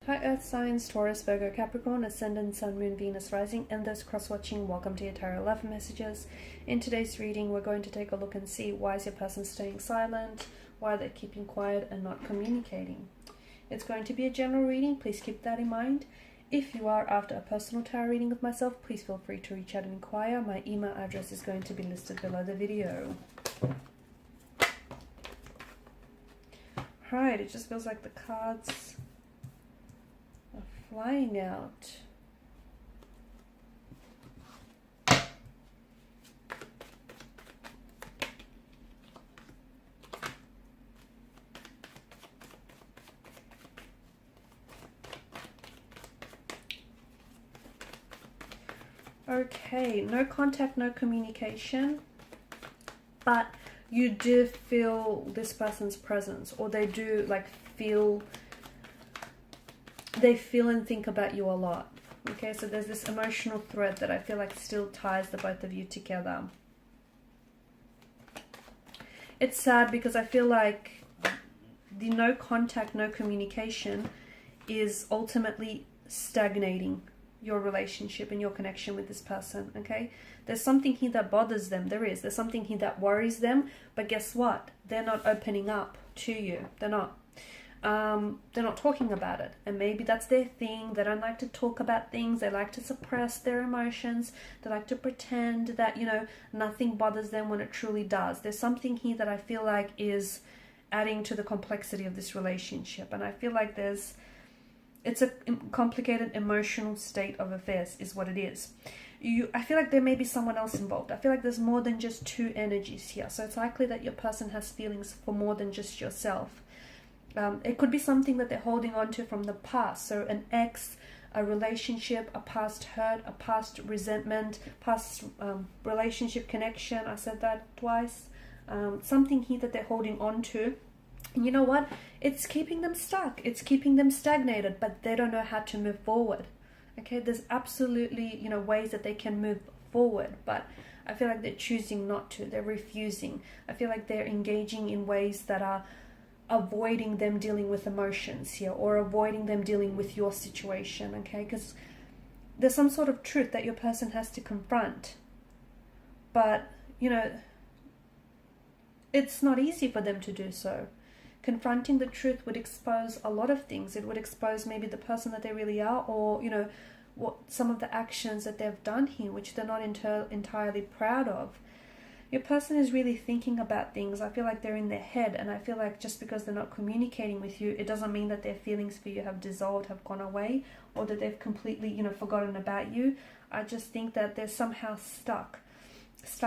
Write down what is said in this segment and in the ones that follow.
Hi Earth signs, Taurus, Virgo, Capricorn, Ascendant, Sun, Moon, Venus, Rising, and those cross-watching, welcome to your Tarot Love Messages. In today's reading, we're going to take a look and see why is your person staying silent, why they're keeping quiet and not communicating. It's going to be a general reading, please keep that in mind. If you are after a personal tarot reading with myself, please feel free to reach out and inquire. My email address is going to be listed below the video. Alright, it just feels like the cards are flying out. Okay, no contact, no communication, but you do feel this person's presence, or they do they feel and think about you a lot. Okay, so there's this emotional thread that I feel like still ties the both of you together. It's sad because I feel like the no contact, no communication is ultimately stagnating your relationship and your connection with this person. Okay, there's something here that bothers them. There's something here that worries them, but guess what? They're not opening up to you. They're not talking about it, and maybe that's their thing. They don't like to talk about things. They like to suppress their emotions. They like to pretend that, you know, nothing bothers them when it truly does. There's something here that I feel like is adding to the complexity of this relationship, and I feel like it's a complicated emotional state of affairs is what it is. I feel like there may be someone else involved. I feel like there's more than just two energies here, so it's likely that your person has feelings for more than just yourself. It could be something that they're holding on to from the past. So an ex, a relationship, a past hurt, a past resentment, past relationship connection. I said that twice. Something here that they're holding on to. And you know what? It's keeping them stuck. It's keeping them stagnated, but they don't know how to move forward. Okay, there's absolutely, you know, ways that they can move forward, but I feel like they're choosing not to. They're refusing. I feel like they're engaging in ways that are avoiding them dealing with emotions here, or avoiding them dealing with your situation. Okay, because there's some sort of truth that your person has to confront, but you know, it's not easy for them to do so. Confronting the truth would expose a lot of things. It would expose maybe the person that they really are, or you know, what some of the actions that they've done here, which they're not entirely proud of. Your person is really thinking about things. I feel like they're in their head, and I feel like just because they're not communicating with you, it doesn't mean that their feelings for you have dissolved, have gone away, or that they've completely, you know, forgotten about you. I just think that they're somehow stuck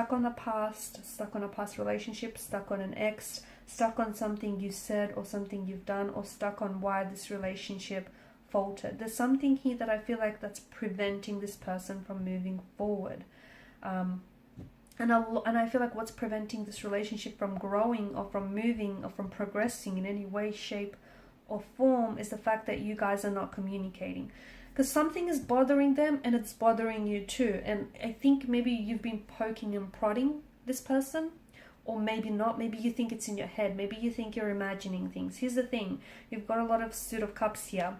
on the past, stuck on a past relationship, stuck on an ex, stuck on something you said or something you've done, or stuck on why this relationship faltered. There's something here that I feel like that's preventing this person from moving forward. And I feel like what's preventing this relationship from growing or from moving or from progressing in any way, shape or form is the fact that you guys are not communicating. Because something is bothering them, and it's bothering you too. And I think maybe you've been poking and prodding this person, or maybe not. Maybe you think it's in your head. Maybe you think you're imagining things. Here's the thing. You've got a lot of Suit of Cups here.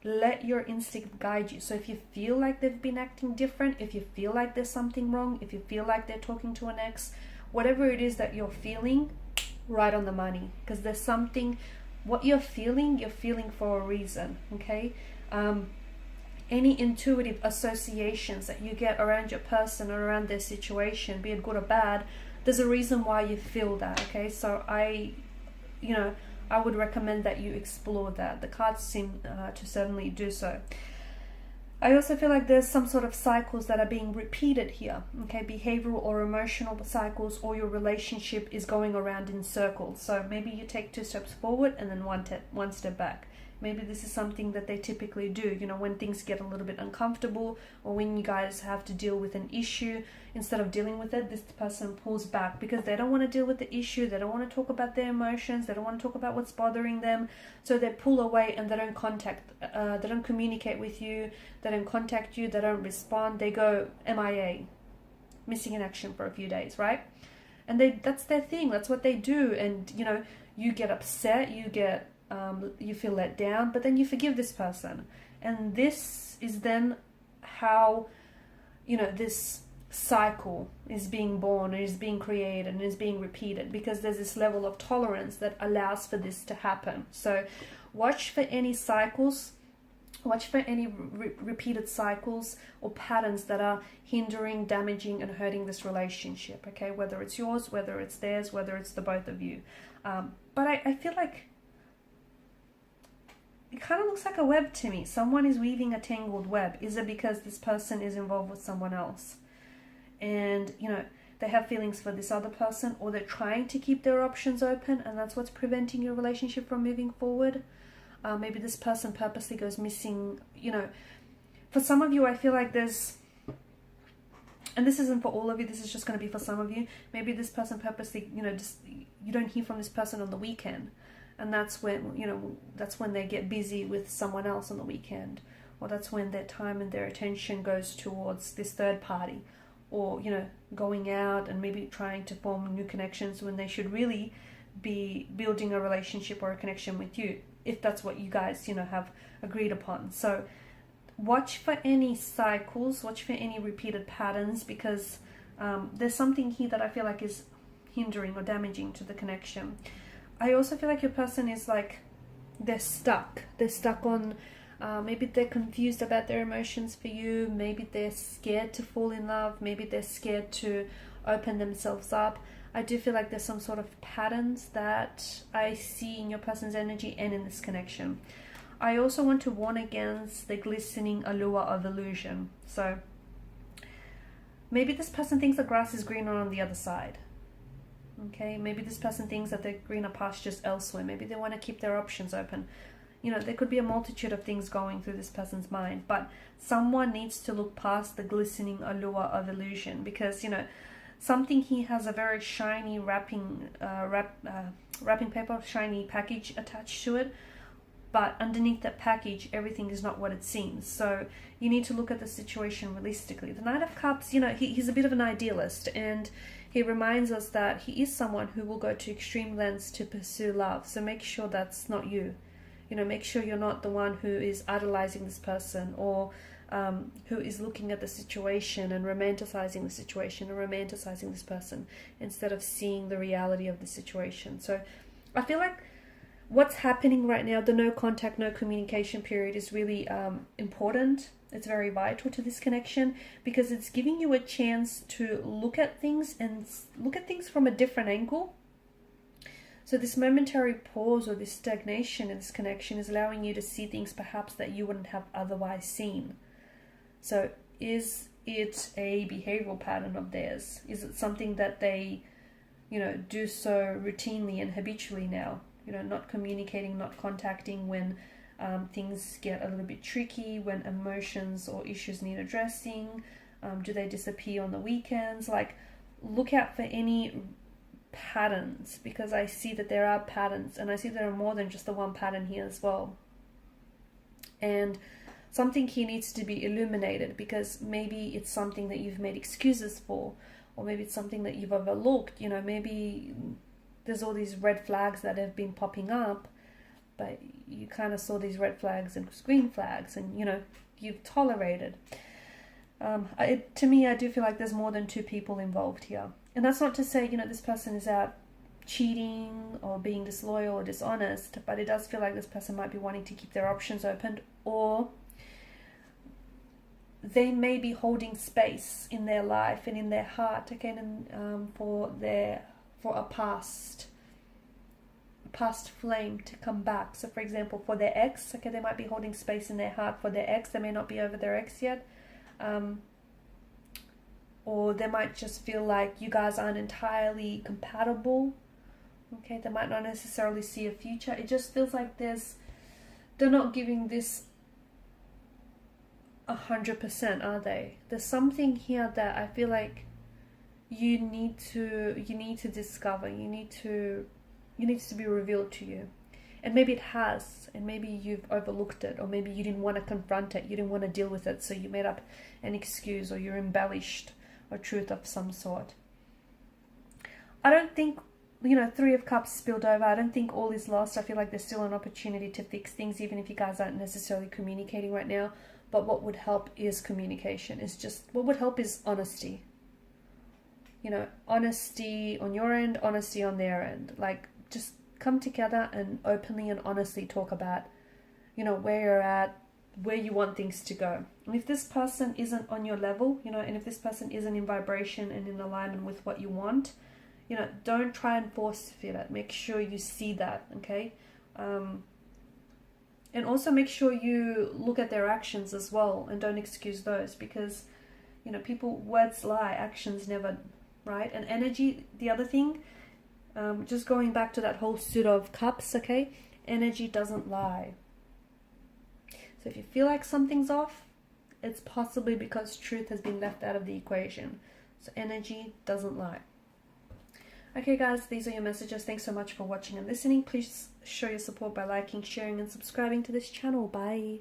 Let your instinct guide you. So if you feel like they've been acting different, if you feel like there's something wrong, if you feel like they're talking to an ex, whatever it is that you're feeling, right on the money. Because there's something, what you're feeling for a reason, okay? Any intuitive associations that you get around your person or around their situation, be it good or bad, there's a reason why you feel that, okay? So I would recommend that you explore that. The cards seem to certainly do so. I also feel like there's some sort of cycles that are being repeated here, okay? Behavioral or emotional cycles, or your relationship is going around in circles. So maybe you take 2 steps forward and then one step back. Maybe this is something that they typically do, you know, when things get a little bit uncomfortable, or when you guys have to deal with an issue, instead of dealing with it, this person pulls back because they don't want to deal with the issue. They don't want to talk about their emotions. They don't want to talk about what's bothering them. So they pull away and they don't they don't communicate with you. They don't contact you. They don't respond. They go MIA, missing in action for a few days, right? And that's their thing. That's what they do. And, you know, you get upset, you get you feel let down, but then you forgive this person. And this is then how, you know, this cycle is being born and is being created and is being repeated, because there's this level of tolerance that allows for this to happen. So watch for any cycles, watch for any repeated cycles or patterns that are hindering, damaging, and hurting this relationship, okay? Whether it's yours, whether it's theirs, whether it's the both of you. But I feel like it kind of looks like a web to me. Someone is weaving a tangled web. Is it because this person is involved with someone else? And, you know, they have feelings for this other person, or they're trying to keep their options open, and that's what's preventing your relationship from moving forward. Maybe this person purposely goes missing, you know. For some of you, I feel like there's, and this isn't for all of you, this is just going to be for some of you. Maybe this person purposely, you know, just, you don't hear from this person on the weekend. And that's when, you know, that's when they get busy with someone else on the weekend. Or that's when their time and their attention goes towards this third party. Or, you know, going out and maybe trying to form new connections when they should really be building a relationship or a connection with you, if that's what you guys, you know, have agreed upon. So watch for any cycles, watch for any repeated patterns, because there's something here that I feel like is hindering or damaging to the connection. I also feel like your person is like, they're stuck on, maybe they're confused about their emotions for you, maybe they're scared to fall in love, maybe they're scared to open themselves up. I do feel like there's some sort of patterns that I see in your person's energy and in this connection. I also want to warn against the glistening allure of illusion. So maybe this person thinks the grass is greener on the other side. Okay, maybe this person thinks that there are greener pastures elsewhere. Maybe they want to keep their options open. You know, there could be a multitude of things going through this person's mind, but someone needs to look past the glistening allure of illusion, because, you know, something here has a very shiny wrapping paper, shiny package attached to it, but underneath that package, everything is not what it seems. So you need to look at the situation realistically. The Knight of Cups, you know, he's a bit of an idealist, and he reminds us that he is someone who will go to extreme lengths to pursue love. So make sure that's not you. You know, make sure you're not the one who is idolizing this person, or who is looking at the situation and romanticizing the situation, or romanticizing this person instead of seeing the reality of the situation. So I feel like what's happening right now, the no contact, no communication period, is really important. It's very vital to this connection, because it's giving you a chance to look at things and look at things from a different angle. So this momentary pause or this stagnation in this connection is allowing you to see things perhaps that you wouldn't have otherwise seen. So is it a behavioral pattern of theirs? Is it something that they, you know, do so routinely and habitually now? You know, not communicating, not contacting when things get a little bit tricky, when emotions or issues need addressing. Do they disappear on the weekends? Like, look out for any patterns, because I see that there are patterns, and I see there are more than just the one pattern here as well. And something here needs to be illuminated, because maybe it's something that you've made excuses for, or maybe it's something that you've overlooked. You know, maybe there's all these red flags that have been popping up, but you kind of saw these red flags and green flags, and, you know, you've tolerated. To me, I do feel like there's more than two people involved here. And that's not to say, you know, this person is out cheating or being disloyal or dishonest, but it does feel like this person might be wanting to keep their options open, or they may be holding space in their life and in their heart, again, for a past flame to come back. So for example, for their ex, okay, they might be holding space in their heart for their ex. They may not be over their ex yet, or they might just feel like you guys aren't entirely compatible. Okay, they might not necessarily see a future. It just feels like they're not giving this 100%, are they? There's something here that I feel like you need to discover. You needs to be revealed to you. And maybe it has, and maybe you've overlooked it, or maybe you didn't want to confront it, you didn't want to deal with it, so you made up an excuse, or you embellished a truth of some sort. I don't think you know, Three of Cups spilled over. I don't think all is lost. I feel like there's still an opportunity to fix things, even if you guys aren't necessarily communicating right now. But what would help is communication. It's just, what would help is honesty. You know, honesty on your end, honesty on their end. Like, just come together and openly and honestly talk about, you know, where you're at, where you want things to go. And if this person isn't on your level, you know, and if this person isn't in vibration and in alignment with what you want, you know, don't try and force fit it. Make sure you see that, okay? And also make sure you look at their actions as well and don't excuse those, because, you know, people, words lie, actions never, right? And energy, the other thing, just going back to that whole suit of cups, okay? Energy doesn't lie. So if you feel like something's off, it's possibly because truth has been left out of the equation. So energy doesn't lie. Okay guys, these are your messages. Thanks so much for watching and listening. Please show your support by liking, sharing and subscribing to this channel. Bye.